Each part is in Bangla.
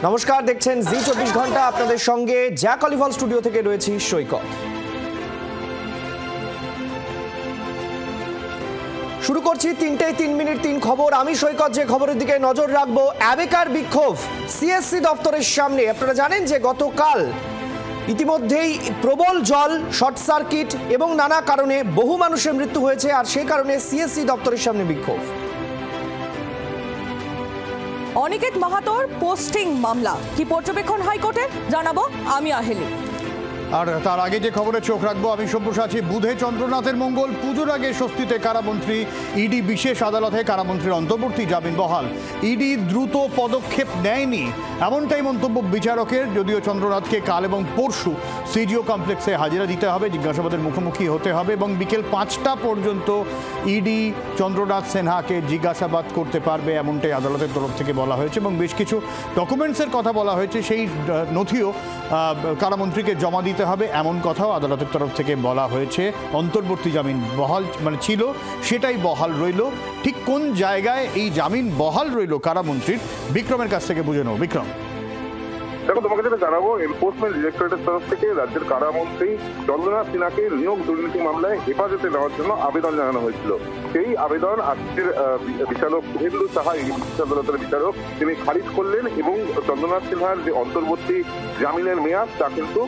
নমস্কার, দেখছেন জি24 ঘন্টা। আপনাদের সঙ্গে জ্যাক অলিভল স্টুডিও থেকে রয়েছি সৈকত। শুরু করছি 3টেই 3 মিনিট 3 খবর। আমি সৈকত যে খবরের দিকে নজর রাখবো, অ্যাবেকার বিক্ষোভ সিএসসি দপ্তরের সামনে। আপনারা জানেন যে গতকাল ইতিমধ্যেই প্রবল জল, শর্ট সার্কিট এবং নানা কারণে বহু মানুষের মৃত্যু হয়েছে, আর সেই কারণে সিএসসি দপ্তরের সামনে বিক্ষোভ। অনিকেত মাহাতোর পোস্টিং মামলা কি পর্যবেক্ষণ হাইকোর্টের, জানাবো আমি আহেলি। আর তার আগে যে খবরে চোখ রাখবো আমি সব্যসাচী। বুধে চন্দ্রনাথের মঙ্গল, পুজোর আগে স্বস্তিতে কারামন্ত্রী। ইডি বিশেষ আদালতে কারামন্ত্রীর অন্তর্বর্তী জামিন বহাল। ইডি দ্রুত পদক্ষেপ নেয়নি এমনটাই মন্তব্য বিচারকের। যদিও চন্দ্রনাথকে কাল এবং পরশু সিজিও কমপ্লেক্সে হাজিরা দিতে হবে, জিজ্ঞাসাবাদের মুখোমুখি হতে হবে এবং বিকেল 5টা পর্যন্ত ইডি চন্দ্রনাথ সিনহাকে জিজ্ঞাসাবাদ করতে পারবে, এমনটাই আদালতের তরফ থেকে বলা হয়েছে। এবং বেশ কিছু ডকুমেন্টসের কথা বলা হয়েছে, সেই নথিও কারামন্ত্রীকে জমা দিতে হবে, এমন কথাও আদালতের তরফ থেকে বলা হয়েছে। অন্তর্বর্তী জামিন বহাল ছিল, সেটাই বহাল রইল। ঠিক কোন জায়গায় এই জামিন বহাল রইল কারামন্ত্রীর, বিক্রমের কাছ থেকে বুঝে নেব। বিক্রম, দেখো, তোমাকে যেটা জানাবো, এনফোর্সমেন্ট ডিরেক্টরেটের তরফ থেকে রাজ্যের কারামন্ত্রী চন্দ্রনাথ সিনহাকে নিয়োগ দুর্নীতি মামলায় হেফাজতে নেওয়ার জন্য আবেদন জানানো হয়েছিল। সেই আবেদন আজকের বিচারক শুভেন্দু সাহা, আদালতের বিচারক, তিনি খারিজ করলেন এবং চন্দ্রনাথ সিনহার যে অন্তর্বর্তী জামিনের মেয়াদ তা কিন্তু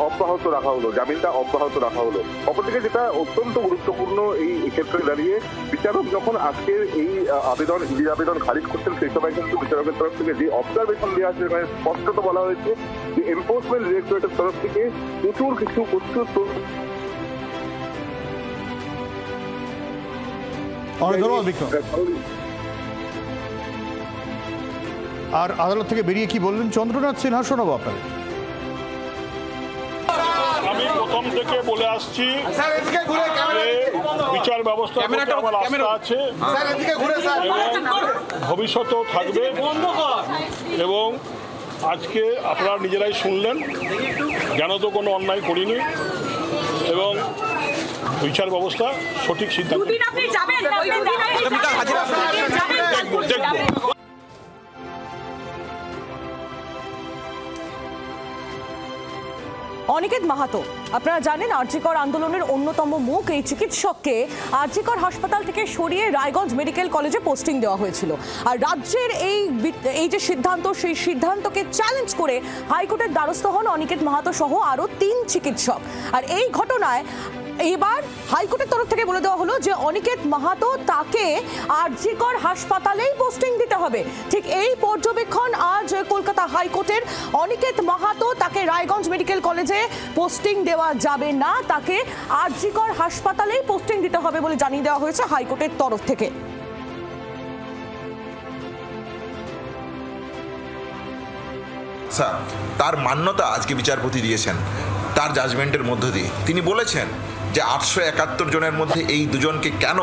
অব্যাহত রাখা হলো, জামিনটা অব্যাহত রাখা হলো। অপরদিকে যেটা অত্যন্ত গুরুত্বপূর্ণ এই ক্ষেত্রে দাঁড়িয়ে, বিচারক যখন আজকের এই আবেদন, ইডির আবেদন খারিজ করছেন, সেই সময় কিন্তু বিচারকের তরফ থেকে যে অবজারভেশন দেওয়া আছে, স্পষ্টত বলা হয়েছে যে এনফোর্সমেন্ট ডিরেক্টরেটের তরফ থেকে প্রচুর আর আদালত থেকে বেরিয়ে কি বললেন চন্দ্রনাথ সিনহা, শোনাবো আপনাদের। আমি প্রথম থেকে বলে আসছি বিচার ব্যবস্থা আমার আস্থা আছে এবং ভবিষ্যতেও থাকবে। এবং আজকে আপনারা নিজেরাই শুনলেন, যেন তো কোনো অন্যায় করিনি এবং বিচার ব্যবস্থা সঠিক সিদ্ধান্ত দেখব। অনিকেত মাহাতো, আপনারা জানেন আরজিকর আন্দোলনের অন্যতম মুখ। এই চিকিৎসককে আরজিকর হাসপাতাল থেকে সরিয়ে রায়গঞ্জ মেডিকেল কলেজে পোস্টিং দেওয়া হয়েছিল। আর রাজ্যের এই যে সিদ্ধান্ত, সেই সিদ্ধান্তকে চ্যালেঞ্জ করে হাইকোর্টের দ্বারস্থ হন অনিকেত মাহাতো সহ আরও 3 চিকিৎসক। আর এই ঘটনায় এবার হাইকোর্টের তরফ থেকে বলে দেওয়া হলো যে অনিকেত মাহাতো তাকে আরজিকর হাসপাতালেই পোস্টিং দিতে হবে। ঠিক এই পর্যবেক্ষণ আজ কলকাতা হাইকোর্টের। অনিকেত মাহাতো তাকে রায়গঞ্জ মেডিকেল কলেজে পোস্টিং দেওয়া যাবে না, তাকে আরজিকর হাসপাতালেই পোস্টিং দিতে হবে বলে জানিয়ে দেওয়া হয়েছে হাইকোর্টের তরফ থেকে। তার মান্যতা আজকে বিচারপতি দিয়েছেন তার জাজমেন্টের মধ্য দিয়ে। তিনি বলেছেন যে 871 জনের মধ্যে এই দুজনকে কেন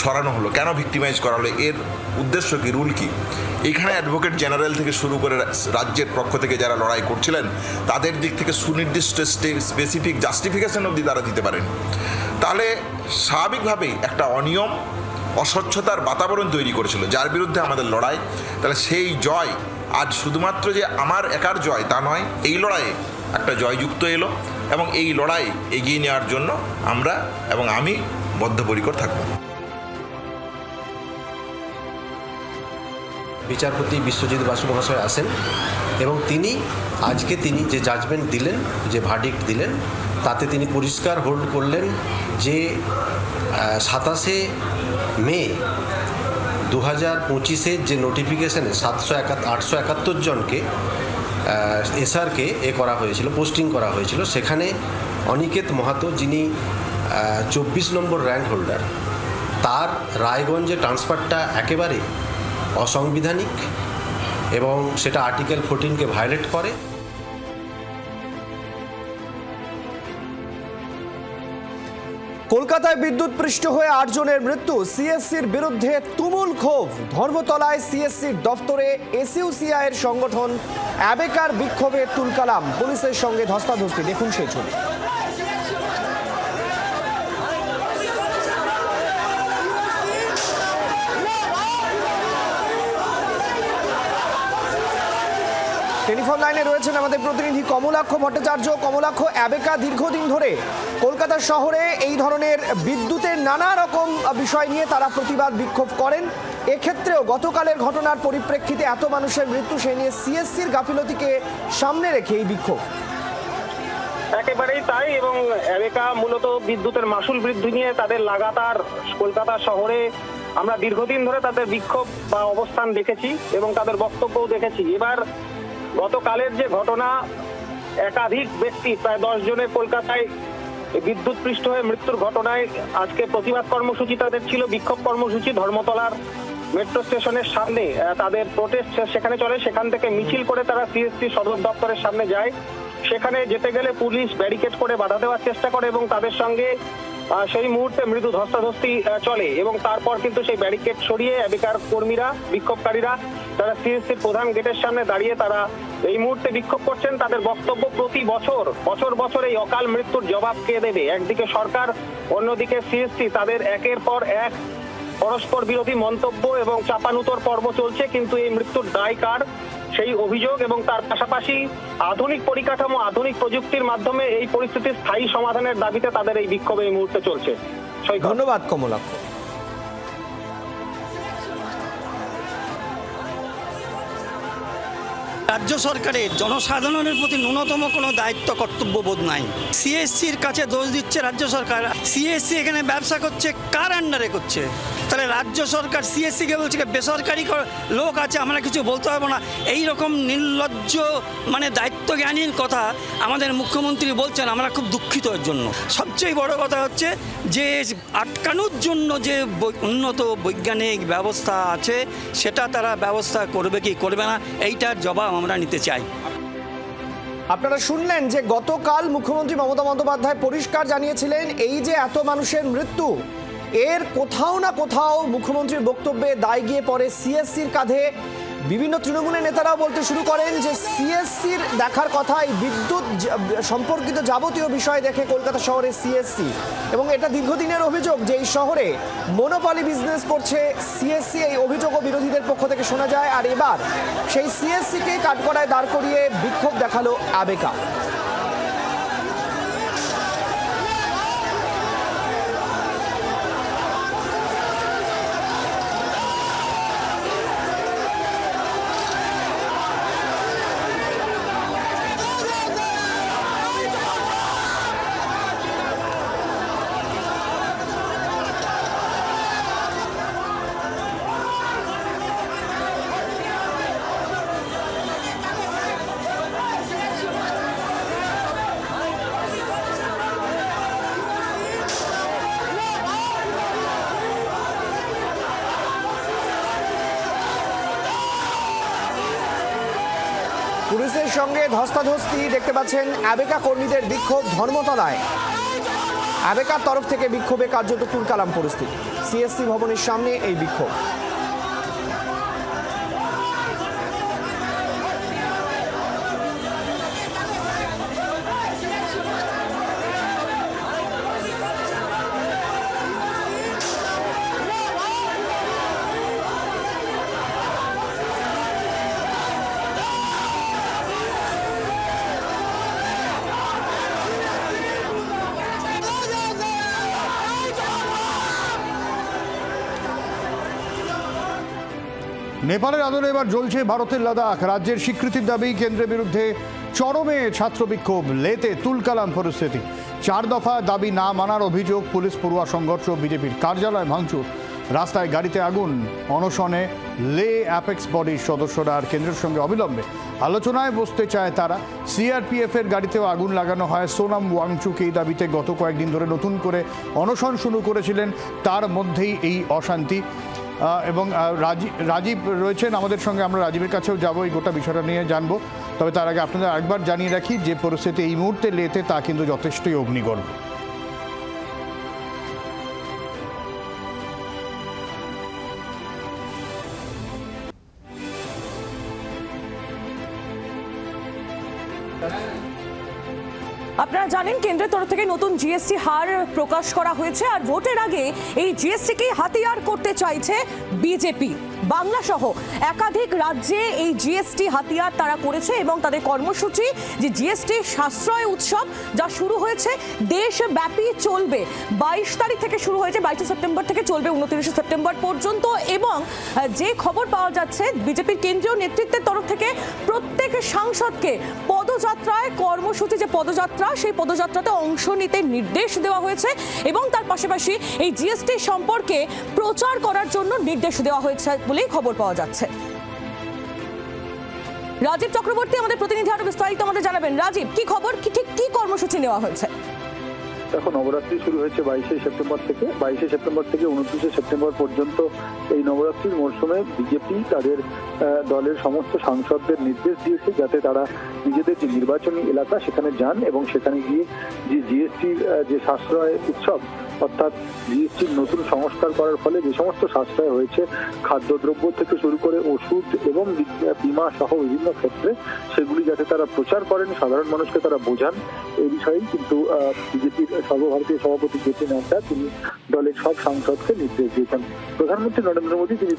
সরানো হলো, কেন ভিক্টিমাইজ করা হলো, এর উদ্দেশ্য কি, রুল কি। এখানে অ্যাডভোকেট জেনারেল থেকে শুরু করে রাজ্যের পক্ষ থেকে যারা লড়াই করছিলেন, তাদের দিক থেকে সুনির্দিষ্ট স্পেসিফিক জাস্টিফিকেশন অবধি তারা দিতে পারেন। তাহলে স্বাভাবিকভাবেই একটা অনিয়ম, অস্বচ্ছতার বাতাবরণ তৈরি করেছিল, যার বিরুদ্ধে আমাদের লড়াই। তাহলে সেই জয় আজ শুধুমাত্র যে আমার একার জয় তা নয়, এই লড়াইয়ে একটা জয়যুক্ত এলো এবং এই লড়াই এগিয়ে নেওয়ার জন্য আমরা এবং আমি বদ্ধপরিকর থাকব। বিচারপতি বিশ্বজিৎ বাসু মহাশয় আসেন এবং তিনি যে জাজমেন্ট দিলেন, যে ভার্ডিক্ট দিলেন, তাতে তিনি পরিষ্কার হোল্ড করলেন যে 27শে মে 2025-এর যে নোটিফিকেশনে 871 জনকে এসআরকে করা হয়েছিল, পোস্টিং করা হয়েছিল, সেখানে অনিকেত মাহাতো, যিনি 24 নম্বর র্যাঙ্ক হোল্ডার, তার রায়গঞ্জে ট্রান্সফারটা একেবারে অসাংবিধানিক এবং সেটা আর্টিকেল 14কে ভায়োলেট করে। কলকাতায় বিদ্যুৎ পৃষ্ঠ হয়ে 8 জনের মৃত্যু। সিএসসির বিরুদ্ধে তুমুল ক্ষোভ। ধর্মতলায় সিএসসির দফতরে এসইউসিআই এর সংগঠন অ্যাবেকার বিক্ষোভে তুলকালাম, পুলিশের সঙ্গে ধস্তাধস্তি। দেখুন সেই ছবি। টেলিফোন লাইনে রয়েছেন আমাদের প্রতিনিধি কমলাক্ষ ভট্টাচার্য। কমলাক্ষ, অ্যাবেকা দীর্ঘদিন ধরে কলকাতা শহরে এই ধরনের বিদ্যুতের নানা রকম বিষয় নিয়ে তারা প্রতিবাদ বিক্ষোভ করেন। এক্ষেত্রেও গতকালের ঘটনার পরিপ্রেক্ষিতে এত মানুষের মৃত্যু, সে নিয়ে সিএসসির গাফিলতিকে সামনে রেখে এই বিক্ষোভ। একেবারেই তাই, এবং অ্যাবেকা মূলত বিদ্যুতের মাসুল বৃদ্ধি নিয়ে তাদের লাগাতার কলকাতা শহরে আমরা দীর্ঘদিন ধরে তাদের বিক্ষোভ বা অবস্থান দেখেছি এবং তাদের বক্তব্যও দেখেছি। এবার গতকালের যে ঘটনা, একাধিক ব্যক্তি প্রায় 10 জনের কলকাতায় বিদ্যুৎ পৃষ্ঠ হয়ে মৃত্যুর ঘটনায় আজকে প্রতিবাদ কর্মসূচি তাদের ছিল, বিক্ষোভ কর্মসূচি ধর্মতলার মেট্রো স্টেশনের সামনে তাদের প্রোটেস্ট সেখানে চলে। সেখান থেকে মিছিল করে তারা সিএসসি সদর দপ্তরের সামনে যায়। সেখানে যেতে গেলে পুলিশ ব্যারিকেড করে বাধা দেওয়ার চেষ্টা করে এবং তাদের সঙ্গে সেই মুহূর্তে মৃদু ধস্তাধস্তি চলে এবং তারপর কিন্তু সেই ব্যারিকেড সরিয়ে অ্যাবেকার কর্মীরা, বিক্ষোভকারীরা তারা সিএসসির প্রধান গেটের সামনে দাঁড়িয়ে তারা এই মুহূর্তে বিক্ষোভ করছেন। তাদের বক্তব্য, প্রতি বছর এই অকাল মৃত্যুর জবাব কে দেবে? একদিকে সরকার, অন্যদিকে সিএসসি, তাদের একের পর এক পরস্পর বিরোধী মন্তব্য এবং চাপানুতোর পর্ব চলছে। কিন্তু এই মৃত্যুর দায় কার, সেই অভিযোগ এবং তার পাশাপাশি আধুনিক পরিকাঠামো, আধুনিক প্রযুক্তির মাধ্যমে এই পরিস্থিতির স্থায়ী সমাধানের দাবিতে তাদের এই বিক্ষোভ এই মুহূর্তে চলছে। ধন্যবাদ কমলাক্ষ। রাজ্য সরকারের জনসাধারণের প্রতি ন্যূনতম কোনো দায়িত্ব কর্তব্যবোধ নাই। সিএসসির কাছে দোষ দিচ্ছে রাজ্য সরকার। সিএসসি এখানে ব্যবসা করছে কার আন্ডারে করছে? তাহলে রাজ্য সরকার সিএসসিকে বলছে বেসরকারি লোক আছে, আমরা কিছু বলতে পারবো না। এই রকম নির্লজ্জ দায়িত্বজ্ঞানীর কথা আমাদের মুখ্যমন্ত্রী বলছেন, আমরা খুব দুঃখিত এর জন্য। সবচেয়ে বড় কথা হচ্ছে যে আটকানোর জন্য যে উন্নত বৈজ্ঞানিক ব্যবস্থা আছে সেটা তারা ব্যবস্থা করবে কি করবে না, এইটার জবাব আমরা নিতে চাই। আপনারা শুনলেন যে গতকাল মুখ্যমন্ত্রী মমতা বন্দ্যোপাধ্যায় পরিষ্কার জানিয়েছিলেন এই যে এত মানুষের মৃত্যু, এর কোথাও না কোথাও মুখ্যমন্ত্রীর বক্তব্যে দায় গিয়ে পড়ে সিএসসির কাঁধে। বিভিন্ন তৃণমূলের নেতারাও বলতে শুরু করেন যে সিএসসির দেখার কথা এই বিদ্যুৎ সম্পর্কিত যাবতীয় বিষয় দেখে কলকাতা শহরে সিএসসি, এবং এটা দীর্ঘদিনের অভিযোগ যে এই শহরে মনোপলি বিজনেস করছে সিএসসি। এই অভিযোগও বিরোধীদের পক্ষ থেকে শোনা যায়। আর এবার সেই সিএসসিকে কাঠগড়ায় দাঁড় করিয়ে বিক্ষোভ দেখালো অ্যাবেকা। পুলিশের সঙ্গে ধস্তাধস্তি দেখতে পাচ্ছেন। অ্যাবেকা কর্মীদের বিক্ষোভ ধর্মতলায়, অ্যাবেকার তরফ থেকে বিক্ষোভে কার্যত তুলকালাম পরিস্থিতি। সিএসসি ভবনের সামনে এই বিক্ষোভ। নেপালের আদলে এবার জ্বলছে ভারতের লাদাখ। রাজ্যের স্বীকৃতির দাবি কেন্দ্রের বিরুদ্ধে চরমে ছাত্র বিক্ষোভ, লেতে তুলকালাম পরিস্থিতি। 4 দফা দাবি না মানার অভিযোগ, পুলিশ পড়ুয়া সংঘর্ষ, বিজেপির কার্যালয় ভাঙচুর, রাস্তায় গাড়িতে আগুন। অনশনে লে অ্যাপেক্স বডির সদস্যরা আর কেন্দ্রের সঙ্গে অবিলম্বে আলোচনায় বসতে চায় তারা। সিআরপিএফের গাড়িতেও আগুন লাগানো হয়। সোনাম ওয়াংচুক এই দাবিতে গত কয়েকদিন ধরে নতুন করে অনশন শুরু করেছিলেন, তার মধ্যেই এই অশান্তি। এবং রাজীব রয়েছেন আমাদের সঙ্গে, আমরা রাজীবের কাছেও যাবো, এই গোটা বিষয়টা নিয়ে জানবো। তবে তার আগে আপনাদের আরেকবার জানিয়ে রাখি যে পরিস্থিতি এই মুহূর্তে লেতে তা কিন্তু যথেষ্টই অগ্নিগর্ভ। আপনারা জানেন কেন্দ্রের তরফ থেকে নতুন জিএসটি হার প্রকাশ করা হয়েছে, আর ভোটের আগে এই জিএসটিকে হাতিয়ার করতে চাইছে বিজেপি। বাংলা সহ একাধিক রাজ্যে এই জিএসটি হাতিয়ার তারা করেছে এবং তাদের কর্মসূচি যে জিএসটি সাশ্রয় উৎসব যা শুরু হয়েছে দেশব্যাপী চলবে। 22 তারিখ থেকে শুরু হয়েছে, 22 সেপ্টেম্বর থেকে চলবে 29 সেপ্টেম্বর পর্যন্ত। এবং যে খবর পাওয়া যাচ্ছে বিজেপির কেন্দ্রীয় নেতৃত্বের তরফ থেকে প্রত্যেক সাংসদকে পদযাত্রায় কর্মসূচি যে পদযাত্রা সেই পদযাত্রাতে অংশ নিতে নির্দেশ দেওয়া হয়েছে এবং তার পাশাপাশি এই জিএসটি সম্পর্কে প্রচার করার জন্য নির্দেশ দেওয়া হয়েছে বলেই খবর পাওয়া যাচ্ছে। রাজীব চক্রবর্তী আমাদের প্রতিনিধি আরো বিস্তারিত আমাদের জানাবেন। রাজীব, কি খবর, ঠিক কি কর্মসূচি নেওয়া হয়েছে? দেখো, নবরাত্রি শুরু হয়েছে 22 সেপ্টেম্বর থেকে। 22 সেপ্টেম্বর থেকে 29 সেপ্টেম্বর পর্যন্ত এই নবরাত্রির মরশুমে বিজেপি তাদের দলের সমস্ত সাংসদদের নির্দেশ দিয়েছে যাতে তারা নিজেদের যে নির্বাচনী এলাকা সেখানে যান এবং সেখানে গিয়ে যে জিএসটির যে সাশ্রয় উৎসব, অর্থাৎ জিএসটির নতুন সংস্কার করার ফলে যে সমস্ত সাশ্রয় হয়েছে খাদ্যদ্রব্য থেকে শুরু করে ওষুধ এবং বীমা সহ বিভিন্ন ক্ষেত্রে, সেগুলি যাতে তারা প্রচার করেন, সাধারণ মানুষকে তারা বোঝান, এই বিষয়েই কিন্তু বিজেপির সর্বভারতীয় সভাপতি জেপি নাড্ডা তিনি দলের সব সাংসদকে নির্দেশ দিয়েছেন। প্রধানমন্ত্রী নরেন্দ্র মোদী তিনি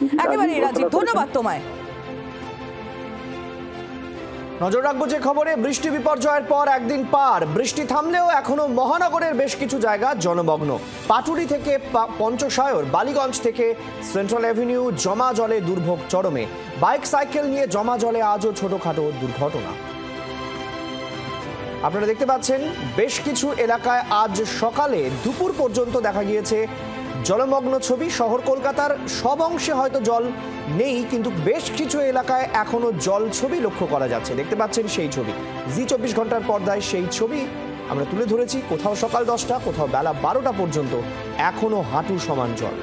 ধন্যবাদ তোমায়। নজর রাখবো যে খবরে, বৃষ্টি বিপর্যয়ের পর একদিন পার, বৃষ্টি থামলেও এখনো মহানগরের বেশ কিছু জায়গা জলমগ্ন। পাটুলি থেকে পঞ্চশায়র, বালিগঞ্জ থেকে সেন্ট্রাল অ্যাভিনিউ জমা জলে দুর্ভোগ চরমে। বাইক সাইকেল নিয়ে জমা জলে আজও ছোটখাটো দুর্ঘটনা। আপনারা দেখতে পাচ্ছেন বেশ কিছু এলাকায় আজ সকালে দুপুর পর্যন্ত দেখা গিয়েছে জলমগ্ন ছবি। শহর কলকাতার সব অংশে হয়তো জল নেই, কিন্তু বেশ কিছু এলাকায় এখনো জল ছবি লক্ষ্য করা যাচ্ছে। দেখতে পাচ্ছেন সেই ছবি, জি 24 ঘন্টার পর্দায় সেই ছবি আমরা তুলে ধরেছি। কোথাও সকাল 10টা, কোথাও বেলা 12টা পর্যন্ত এখনো হাঁটু সমান জল।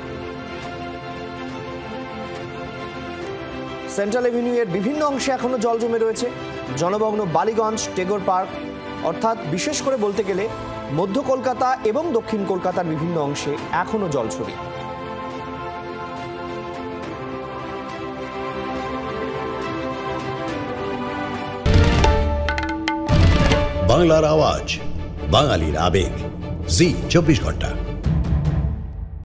সেন্ট্রাল এভিনিউ এর বিভিন্ন অংশে এখনো জল জমে রয়েছে। জলমগ্ন বালিগঞ্জ, টেগোর পার্ক, অর্থাৎ বিশেষ করে বলতে গেলে মধ্য কলকাতা এবং দক্ষিণ কলকাতার বিভিন্ন অংশে এখনো জলছড়ি। বাংলার আওয়াজ, বাঙালির আবেগ, জি 24 ঘন্টা।